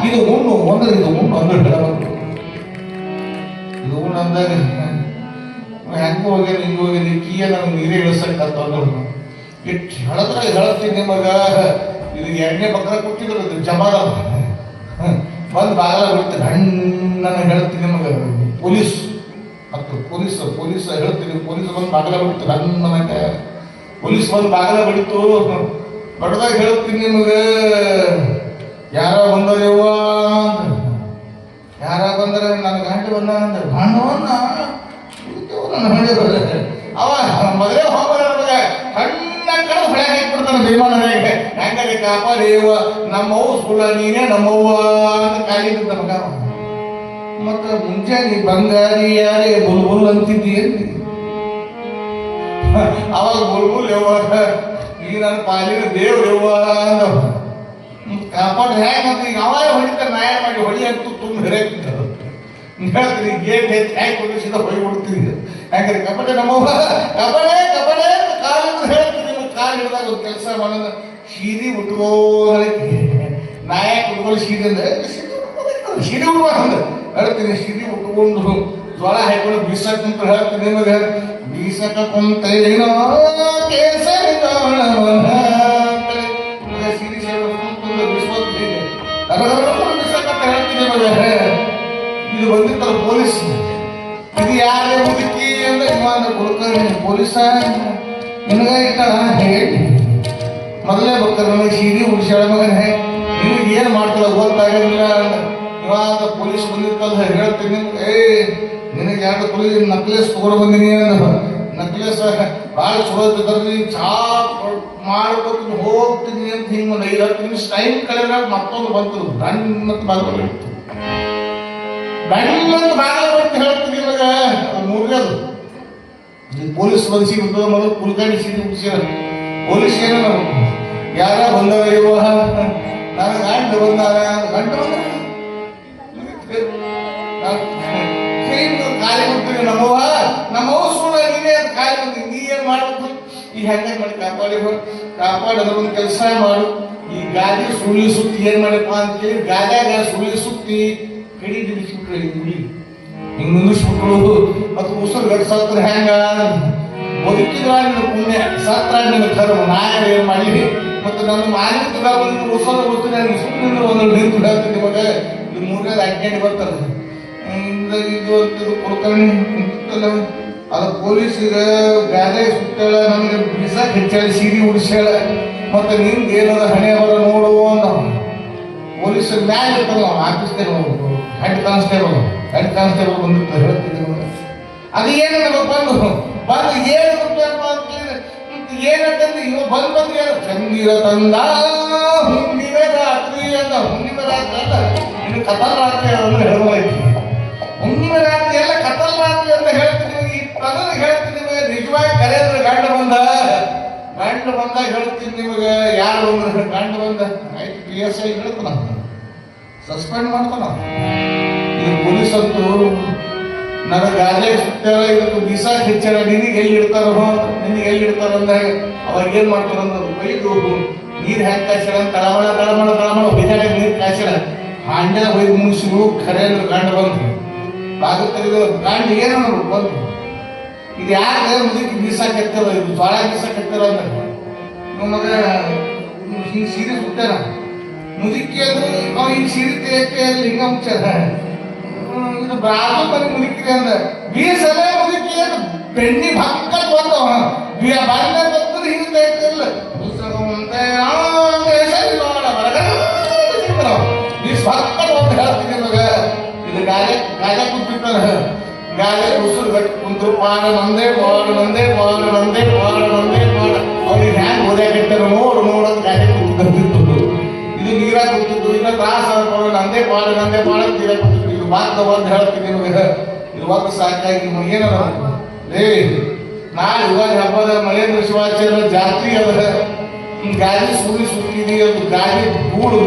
ಇದು ಹುಣ್ಣು ಅಂದ್ರೆ ಇದು ಹುಣ್ಣು ಅಂದ್ರೆ ಇದು ಹುಣ್ಣು ಅಂದಾಗ ಹೆಂಗೆ ಹೋಗ್ಯಾನ ಹಿಂಗೆ ಹೋಗ್ಯಾನ ಕೀಯ ನನಗೆ ನೀರೇ ಇಳಿಸಕ್ಕಂತ ಇಟ್ಟು ಹೇಳ್ತೀನಿ ನಿಮಗ ಇದು ಎಣ್ಣೆ ಬಕ್ರ ಕೊಟ್ಟಿದ್ರು ಜಮಾದ ಬಂದು ಬಾಗಲ ಬಿಡ್ತೀನಿ ಹಣ್ಣನ ಹೇಳ್ತೀನಿ ನಿಮಗೆ ಪೊಲೀಸ್ ಹೇಳ್ತೀನಿ ಪೊಲೀಸ್ ಬಂದು ಬಾಗಲ ಬಿಡ್ತೀನಿ ಹಣ್ಣನಕ್ಕೆ ಪೊಲೀಸ್ ಬಂದು ಬಾಗಲ ಬಿಡ್ತು ಬಡದಾಗ ಹೇಳ್ತೀನಿ ನಿಮಗೆ ಯಾರ ಬಂದರೇವ ಯಾರ ಬಂದರೆ ನನ್ನ ಗಂಟೆ ಬಂದ ಅಂದ್ರೆ ಭಾಂಡವನ್ನ ಅವ ಮೊದಲೇ ಹೋಗ್ಬಾರ ಹಣ್ಣ ಕಡೆ ಹೊಳೆ ಹಾಕಿಬಿಡ್ತಾನೆ ಭೀಮಣ್ಣನಿಗೆ ಹೆಂಗಾಗಿ ಕಾಪಾಡೇವ ನಮ್ಮವ್ವ ಸುಳ್ಳ ನೀನೇ ನಮ್ಮವ್ವ ಅಂತ ಕಾಲಿ ಬಿದ್ದ ಮಗ ಮತ್ತ ಮುಂಜಾನೆ ಬಂಗಾರಿ ಯಾರೇ ಬುಲ್ಬುಲ್ ಅಂತಿದ್ದೀಯಂತಿ ಅವಾಗ ಬುಲ್ಬುಲ್ ಯವ್ವ ಈ ನನ್ನ ಪಾಲಿನ ದೇವ್ ಯವ್ವ ಅಂದ ಕಾಪಾಡ ಹೇಗಂತ ಈಗ ಅವಾಗ ಹೊಡಿತಾರೆ ನಾಯ ಮಾಡಿ ಹೊಡಿ ಅಂತೂ ತುಂಬ ಹಿಡಿಯಾಕಿದ್ದ ಹೇಳ್ತೀನಿ ಗೇಟ್ ಹೆಚ್ಚು ಹ್ಯಾಂಗೆ ಕೊಡಿಸಿದ ಹೊಡಿ ಬಿಡ್ತೀನಿ ಯಾಕಂದ್ರೆ ಕಬಡ್ಡಿ ನಮ್ಮವ್ವ ಕಬಡ್ಡಿ ಕಾಲು ಹೇಳ್ತೀನಿ ಕಾಲು ಹಿಡಿದಾಗ ಒಂದು ಕೆಲಸ ಮಾಡೋದು ಸೀರೆ ಉಟ್ಕೋದ್ರೆ ನಾಯ ಉಟ್ಕೊಳ್ಳಿ ಸೀರೆ ಅಂದ್ರೆ ಸೀರೆ ಉಡುವ ಅಂದ ಹೇಳ್ತೀನಿ ಸೀರೆ ಉಟ್ಕೊಂಡು ಜ್ವಾಳ ಹಾಕೊಂಡು ಬೀಸಕ್ ಕುಂತ ಹೇಳ್ತೀನಿ ನಿಮಗೆ ಬೀಸಕ ಕುಂತ ಏನೋ ಕೇಸರಿ ಸೀರೆ ಬೀಸಕ್ಕಂತ ಹೇಳ್ತೀನಿ ನಿಮಗೆ ಇದು ಬಂದಿತ್ತಲ್ಲ ಪೊಲೀಸ್ ಇದು ಯಾರೇ ಮುದುಕಿ ಅಂದ್ರೆ ಇವಾಗ ಕೊಡ್ತಾರೆ ಪೊಲೀಸ ನಿನಗ ಇಟ್ಟಾಳ ಹೇಳಿ ಮೊದಲೇ ಬರ್ತಾರೆ ನನಗೆ ಸೀರೆ ಉಡಿಸ್ಯಾಳ ಮಗನೇ ನಿನಗೆ ಏನು ಮಾಡ್ತಾಳ ಗೊತ್ತಾಗಿಲ್ಲ ಇವಾಗ ಪೊಲೀಸ್ ಬಂದಿತ್ತಲ್ಲ ಹೇಳ್ತೀನಿ ನಿನಗೆ ಎರಡು ಪೊಲೀಸ್ ನಕ್ಲೇಸ್ ತಗೊಂಡು ಬಂದಿನಿ ಅಂದ ನಕ್ಲೇಸ್ ಭಾಳ ಚಲೋ ಇರ್ತದ್ರಿ ಚಾ ಮಾಡ್ಕೊತೀನಿ ಹೋಗ್ತೀನಿ ಅಂತ ಹಿಂಗೆ ಒಂದು 5-10 ನಿಮಿಷ ಟೈಮ್ ಕಳೆದಾಗ ಮತ್ತೊಂದು ಬಂತು ಗಂಡ ಬಾಗಲು ಬೆಣ್ಣಂತ ಬಾಗಲ ಬಿಟ್ಟು ಹೇಳ್ತೀನಿ ಇವಾಗ ಮೂರ್ಗದು ಪೊಲೀಸ್ ಬಂದು ಸಿಗ್ತದ ಮೊದಲು ಕುಲ್ಕರ್ಣಿ ಸೀರೆ ಮುಗಿಸ್ಯಾರ ಪೊಲೀಸ್ ಏನೋ ಯಾರ ಬಂದವ ಇವ ನಾನು ಗಂಡ ಬಂದಾರ ಗಂಡ ಬಂದ ಕಾಲಿ ಬಿಡ್ತೀನಿ ನಮ್ಮವ್ವ ಸುಳ್ಳ ನೀನೇ ಅಂತ ಕಾಲಿ ಬಿಡ್ತೀನಿ ನೀ ಏನ್ ಮಾಡ್ಬೇಕು ಈ ಹೆಂಗ ಮಾಡಿ ಕಾಪಾಡಿ ಅದ್ರ ಒಂದು ಕೆಲಸ ಮಾಡು ಈ ಗಾದಿ ಸುಳ್ಳಿ ಸುತ್ತಿ ಏನ್ ಮಾಡಪ್ಪ ಅಂತೇಳಿ ಗಾದ್ಯಾಗ ಸುಳ್ಳಿ ಸುತ್ತಿ ಕಡಿ ಬಿಡಿಸ್ಬಿಟ್ರು ಹಿಂಗೆ ನಿಲ್ಲಿಸ್ಬಿಟ್ರು ಮತ್ತು ಉಸಿರು ಗಡ್ಸತ್ರ ಹೆಂಗ ಬದುಕಿದ್ರ ನಿನ್ನ ಪುಣ್ಯ ಸತ್ರ ನಿನ್ನ ಕರ್ಮ ನಾಯ ಏನ್ ಮಾಡಿ ಮತ್ತು ನನ್ನ ಮಾನ್ಯದ ಒಂದು ಉಸಿರು ಗೊತ್ತಿಲ್ಲ ಸುಮ್ಮನೆ ಒಂದು ನಿಂತು ಹೇಳ್ತೀನಿ ನಿಮಗೆ ಇದು 3ನೇ ಅಜ್ಞಾನಿ ಬರ್ತಾರೆ ಇದು ಅಂತ ಕೊಡ್ತಾನೆ ಕುಂತಲ್ಲ ಅದು ಪೊಲೀಸಿಗೆ ಗಾದೆ ಸುತ್ತಾಳ ನಮಗೆ ಬಿಸಾಕ್ ಹೆಚ್ಚಾಳ ಸೀರೆ ಉಡಿಸ್ಯಾಳ ಮತ್ತು ನಿಂಗೆ ಏನದ ಹಣೆ ಬರ ನೋಡು ಅಂದ ಪೊಲೀಸರ ಮ್ಯಾಲ ಇರ್ತಾರ ಆಫೀಸ್ಗೆ ಹೆಡ್ ಕಾನ್ಸ್ಟೇಬಲ್ ಬಂದಿರ್ತಾರೆ ಹೇಳ್ತೀನಿ ಅದು ಏನು ಬಂದು ಏನಂತಂದ್ರೆ ಇವ ಬಂದ್ರೆ ಚಂದಿರ ತಂದ ಹುಣ್ಣಿಮೆ ರಾತ್ರಿ ಅಂತ ಹುಣ್ಣಿಮೆ ರಾತ್ರಿ ಅಲ್ಲ ಇನ್ನು ಕತಲ್ ರಾತ್ರಿ ಅದನ್ನು ಹೇಳಬೇಕು ಹುಣ್ಣಿಮೆ ರಾತ್ರಿ ಎಲ್ಲ ಕತಲ್ ರಾತ್ರಿ ಅಂತ ಹೇಳ್ತೀನಿ ಈ ಪದನ ಹೇಳ್ತೀನಿ ನಿಮಗೆ ನಿಜವಾಗಿ ಕರೆಯಂದ್ರೆ ಗಂಡ ಬಂದಾಗ ಹೇಳ್ತೀನಿ ನಿಮಗೆ ಯಾರು ಅಂದ್ರೆ ಗಂಡ ಬಂದ ಆಯ್ತು PSI ಹೇಳ್ತಾನ ಸಸ್ಪೆಂಡ್ ಮಾಡ್ತಾನ ಇದು ಪೊಲೀಸ್ ಅಂತೂ ನನ್ನ ಗಾಜೆ ಸುತ್ತಾರ ಇದಕ್ಕೆ ಬೀಸಾಕ್ ಹೆಚ್ಚಾರ ನಿನಗೆ ಎಲ್ಲಿ ಇಡ್ತಾರೋ ಅಂದಾಗ ಅವಾಗ ಏನ್ ಮಾಡ್ತಾರ ಅನ್ನೋದು ಬೈದು ನೀರು ಹ್ಯಾಂಗ ಕಾಯ್ಸಾರ ತಳಮಳ ಬಿಜಾಡ ನೀರು ಕಾಯ್ಸಾರ ಹಾಂಡ್ಯ ಬೈದು ಮುಗಿಸಿರು ಖರೆ ಗಂಡ ಬಂದು ಬಾಗಿಲು ತೆಗೆದು ಗಂಡ ಏನೋ ಬಂದು ಇದು ಯಾರು ಮುದುಕಿ ಬೀಸಾಕ್ ಎತ್ತಾರ ಇದು ಜ್ವಾಳ ಬೀಸಾಕ್ ಎತ್ತಾರ ಅಂದಾಗ ನಮಗೆ ಹಿಂಗೆ ಸೀರೆ ಸುತ್ತಾರ ಮುದುಕಿ ಅಂದ್ರೆ ನಾವು ಈಗ ಸೀರೆ ತೇಕೆ ಲಿಂಗ ಮುಚ್ಚಾರ ಇದು ಬಾಜು ಬರೀ ಮುದುಕಿರಿ ಅಂದ ಬೀಸಲ ಮುದುಕಿ ಬೆಣ್ಣಿ ಭಕ್ಕ ಬಂದವ ಬಾಯಿನ ಬಂದ್ರೆ ಹಿಂಗೆ ತೇಗ್ತಿಲ್ಲ ಬೀಸ್ ಭಕ್ಕ ಬಂದು ಹೇಳ್ತೀನಿ ಇವಾಗ ಇದು ಗಾಲೆ ಕುಂತಿರ್ತಾರ ಗಾಲೆ ಉಸಿರು ಗಟ್ಟಿ ಕುಂತು ಪಾಡ ನಂದೇ ಅವ್ರಿಗೆ ಹ್ಯಾಂಗ ಓದಾಕಿರ್ತಾರ ನೋಡೋದು ಗಾಲೆ ಕುಂತಿದ್ದು ಇದು ನೀರಾಗ ಕುಂತಿದ್ದು ಇಲ್ಲ ತ್ರಾಸ ನಂದೇ ಪಾಡ ನೀರಾಗ ಕುಂತಿದ್ದು ಇದು ಮಾತ್ರ ಒಂದು ಹೇಳ್ತೀನಿ ನಿಮಗೆ ಇದು ಒಂದು ಸಾಕಾಗಿ ಏನ ನಾಳೆ ಯುಗಾದಿ ಹಬ್ಬದ ಮಹೇಂದ್ರ ಶಿವಾಚಾರ್ಯ ಜಾತ್ರೆ ಅದ ಗಾಡಿ ಸುತ್ತಿದಿ ಅದು ಗಾಡಿ ಧೂಳು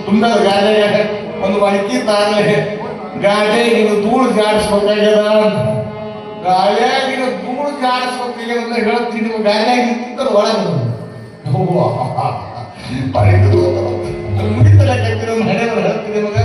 ತುಂಬದ ಗಾಡಿಯಾಗ ಒಂದು ಮಣಕಿ ತಾಗಲೆ ಗಾಡಿಯಾಗಿನ ಧೂಳು ಜಾಡಿಸ್ಬೇಕಾಗ್ಯದ ಗಾಳಿಯಾಗಿನ ಧೂಳು ಜಾಡಿಸ್ಬೇಕಾಗ್ಯದ ಅಂತ ಹೇಳ್ತೀನಿ ನಿಮ್ಗೆ ಗಾಡಿಯಾಗಿ ನಿಂತಿದ್ದ ಒಳಗೆ ಮುಗಿತಲ್ಲ ಹೇಳ್ತೀನಿ ನಿಮಗೆ